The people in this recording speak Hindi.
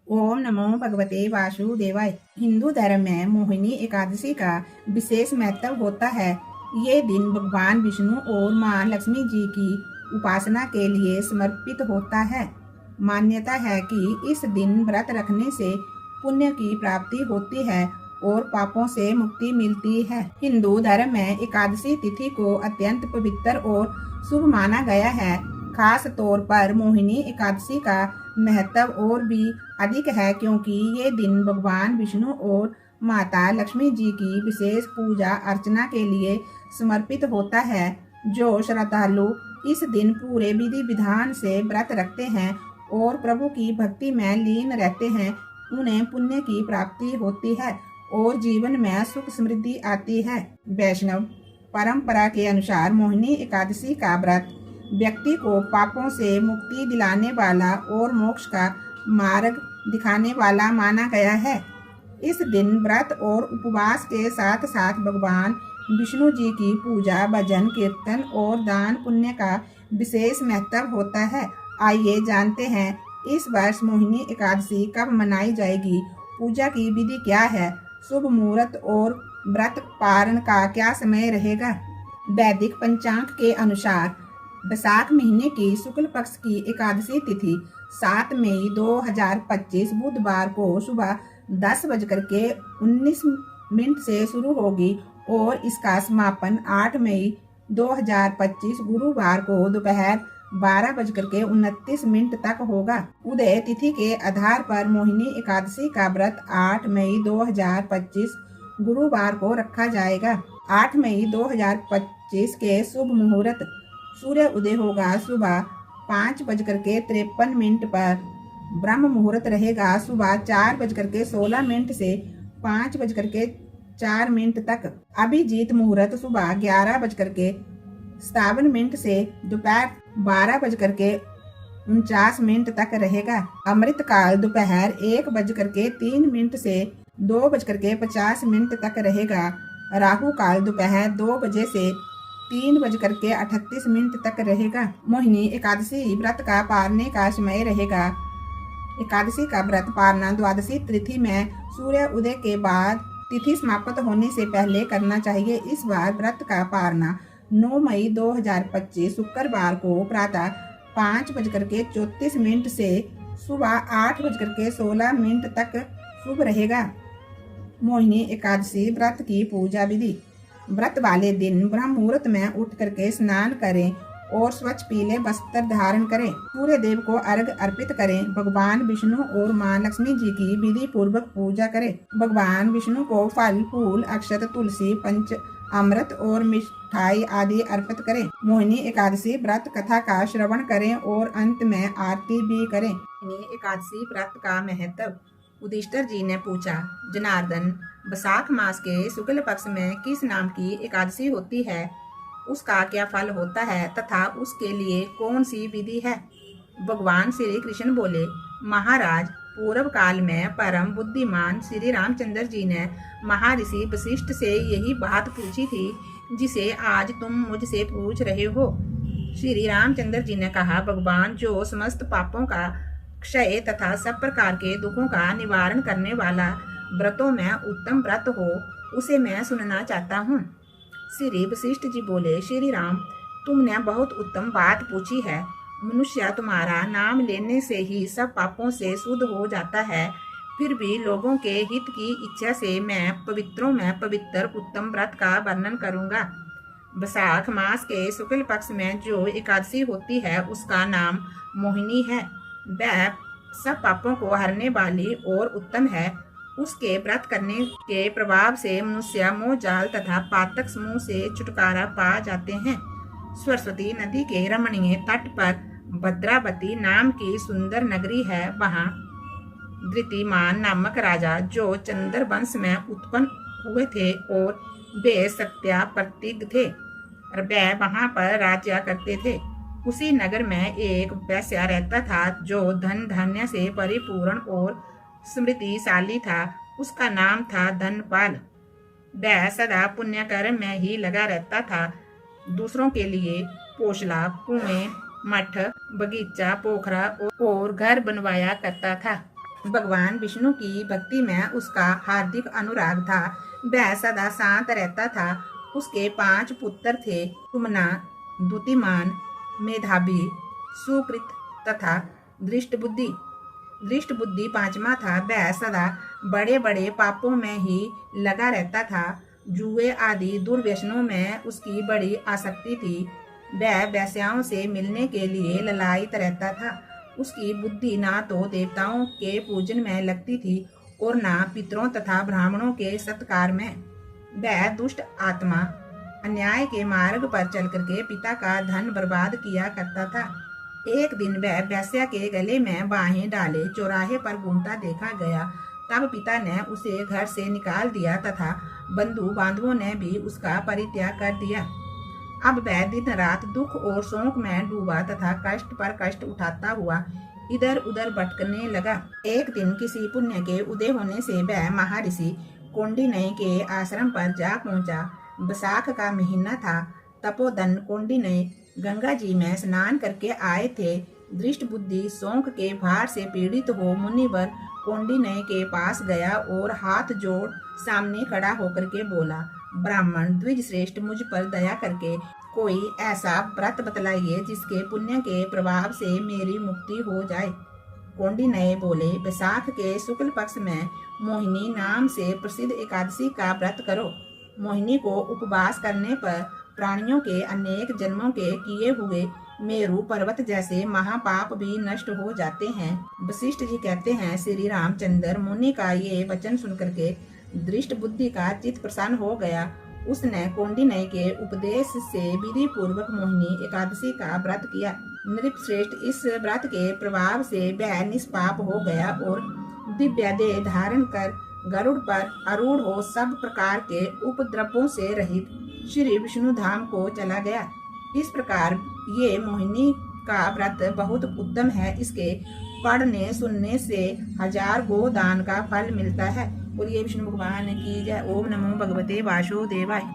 ओम नमो भगवते वासुदेवाय। हिंदू धर्म में मोहिनी एकादशी का विशेष महत्व होता है। ये दिन भगवान विष्णु और माँ लक्ष्मी जी की उपासना के लिए समर्पित होता है। मान्यता है कि इस दिन व्रत रखने से पुण्य की प्राप्ति होती है और पापों से मुक्ति मिलती है। हिंदू धर्म में एकादशी तिथि को अत्यंत पवित्र और शुभ माना गया है। खास तौर पर मोहिनी एकादशी का महत्व और भी अधिक है, क्योंकि ये दिन भगवान विष्णु और माता लक्ष्मी जी की विशेष पूजा अर्चना के लिए समर्पित होता है। जो श्रद्धालु इस दिन पूरे विधि विधान से व्रत रखते हैं और प्रभु की भक्ति में लीन रहते हैं, उन्हें पुण्य की प्राप्ति होती है और जीवन में सुख समृद्धि आती है। वैष्णव परंपरा के अनुसार मोहिनी एकादशी का व्रत व्यक्ति को पापों से मुक्ति दिलाने वाला और मोक्ष का मार्ग दिखाने वाला माना गया है। इस दिन व्रत और उपवास के साथ साथ भगवान विष्णु जी की पूजा, भजन, कीर्तन और दान पुण्य का विशेष महत्व होता है। आइए जानते हैं इस वर्ष मोहिनी एकादशी कब मनाई जाएगी, पूजा की विधि क्या है, शुभ मुहूर्त और व्रत पारण का क्या समय रहेगा। वैदिक पंचांग के अनुसार बैसाख महीने की शुक्ल पक्ष की एकादशी तिथि 7 मई 2025 बुधवार को सुबह 10:19 से शुरू होगी और इसका समापन 8 मई 2025 गुरुवार को दोपहर 12:29 तक होगा। उदय तिथि के आधार पर मोहिनी एकादशी का व्रत 8 मई 2025 गुरुवार को रखा जाएगा। 8 मई 2025 के शुभ मुहूर्त। सूर्य उदय होगा सुबह 5:53 पर। ब्रह्म मुहूर्त रहेगा सुबह 4:16 से 5:04 तक। अभिजीत मुहूर्त सुबह 11:57 से दोपहर 12:49 तक रहेगा। अमृत काल दोपहर 1:03 से 2:50 तक रहेगा। राहु काल दोपहर 2 बजे से 3:38 तक रहेगा। मोहिनी एकादशी व्रत का पारने का समय रहेगा। एकादशी का व्रत पारना द्वादशी तिथि में सूर्य उदय के बाद तिथि समाप्त होने से पहले करना चाहिए। इस बार व्रत का पारना 9 मई 2025 शुक्रवार को प्रातः 5:34 से सुबह 8:16 तक शुभ रहेगा। मोहिनी एकादशी व्रत की पूजा विधि। व्रत वाले दिन ब्रह्म मुहूर्त में उठ करके स्नान करें और स्वच्छ पीले वस्त्र धारण करें। सूर्य देव को अर्घ्य अर्पित करें। भगवान विष्णु और माँ लक्ष्मी जी की विधि पूर्वक पूजा करें। भगवान विष्णु को फल, फूल, अक्षत, तुलसी, पंच अमृत और मिठाई आदि अर्पित करें। मोहिनी एकादशी व्रत कथा का श्रवण करें और अंत में आरती भी करें। मोहिनी एकादशी व्रत का महत्व। युधिष्ठिर जी ने पूछा, जनार्दन, बैसाख मास के शुक्ल पक्ष में किस नाम की एकादशी होती है, उसका क्या फल होता है तथा उसके लिए कौन सी विधि है। भगवान श्री कृष्ण बोले, महाराज, पूर्व काल में परम बुद्धिमान श्री रामचंद्र जी ने महर्षि वशिष्ठ से यही बात पूछी थी जिसे आज तुम मुझसे पूछ रहे हो। श्री रामचंद्र जी ने कहा, भगवान, जो समस्त पापों का क्षय तथा सब प्रकार के दुखों का निवारण करने वाला व्रतों में उत्तम व्रत हो, उसे मैं सुनना चाहता हूँ। श्री वशिष्ठ जी बोले, श्री राम, तुमने बहुत उत्तम बात पूछी है। मनुष्य तुम्हारा नाम लेने से ही सब पापों से शुद्ध हो जाता है, फिर भी लोगों के हित की इच्छा से मैं पवित्रों में पवित्र उत्तम व्रत का वर्णन करूँगा। बैसाख मास के शुक्ल पक्ष में जो एकादशी होती है उसका नाम मोहिनी है। वह सब पापों को हरने वाली और उत्तम है। उसके व्रत करने के प्रभाव से मनुष्य मोह जाल तथा पातक समूह से छुटकारा पा जाते हैं। सरस्वती नदी के रमणीय तट पर भद्रावती नाम की सुंदर नगरी है। वहाँ धृतिमान नामक राजा, जो चंद्र वंश में उत्पन्न हुए थे और वे सत्या प्रतीक थे, वे वहाँ पर राज्य करते थे। उसी नगर में एक वैश्य रहता था जो धन धान्य से परिपूर्ण और समृद्धिशाली था। उसका नाम था धनपाल। वह सदा पुण्य कर्म में ही लगा रहता था। दूसरों के लिए पोषला, कुएं, मठ, बगीचा, पोखरा और घर बनवाया करता था। भगवान विष्णु की भक्ति में उसका हार्दिक अनुराग था। वह सदा शांत रहता था। उसके 5 पुत्र थे, सुमना, द्युतिमान, मेधावी, सुकृत तथा दृष्टबुद्धि। दृष्टबुद्धि 5वां था। वह सदा बड़े बड़े पापों में ही लगा रहता था। जुए आदि दुर्व्यसनों में उसकी बड़ी आसक्ति थी। वह वेश्याओं से मिलने के लिए ललायित रहता था। उसकी बुद्धि ना तो देवताओं के पूजन में लगती थी और ना पितरों तथा ब्राह्मणों के सत्कार में। वह दुष्ट आत्मा अन्याय के मार्ग पर चल करके पिता का धन बर्बाद किया करता था। एक दिन वह वेश्या के गले में बाहें डाले चौराहे पर घूमता देखा गया। तब पिता ने उसे घर से निकाल दिया तथा बंधु बांधवों ने भी उसका परित्याग कर दिया। अब वह दिन रात दुख और शोक में डूबा तथा कष्ट पर कष्ट उठाता हुआ इधर उधर भटकने लगा। एक दिन किसी पुण्य के उदय होने से वह महर्षि कौंडिन्य के आश्रम पर जा पहुंचा। बैसाख का महीना था। तपोधन कौंडिन्य गंगा जी में स्नान करके आए थे। दृष्ट बुद्धि शोक के भार से पीड़ित हो मुनिवर कौंडिन्य के पास गया और हाथ जोड़ सामने खड़ा होकर के बोला, ब्राह्मण द्विज श्रेष्ठ, मुझ पर दया करके कोई ऐसा व्रत बतलाइए जिसके पुण्य के प्रभाव से मेरी मुक्ति हो जाए। कौंडिन्य बोले, बैसाख के शुक्ल पक्ष में मोहिनी नाम से प्रसिद्ध एकादशी का व्रत करो। मोहिनी को उपवास करने पर प्राणियों के अनेक जन्मों के किए हुए मेरु पर्वत जैसे महापाप भी नष्ट हो जाते हैं। वशिष्ठ जी कहते हैं, श्री रामचंद्र मुनि का ये वचन सुनकर के दृष्ट बुद्धि का चित्त प्रसन्न हो गया। उसने कौंडिन्य के उपदेश से विधि पूर्वक मोहिनी एकादशी का व्रत किया। नृपश्रेष्ठ इस व्रत के प्रभाव से वह निष्पाप हो गया और दिव्य देह धारण कर गरुड़ पर आरूढ़ हो सब प्रकार के उपद्रवों से रहित श्री विष्णु धाम को चला गया। इस प्रकार ये मोहिनी का व्रत बहुत उत्तम है। इसके पढ़ने सुनने से 1000 गोदान का फल मिलता है। और ये विष्णु भगवान की जय। ओम नमो भगवते वासुदेवाय।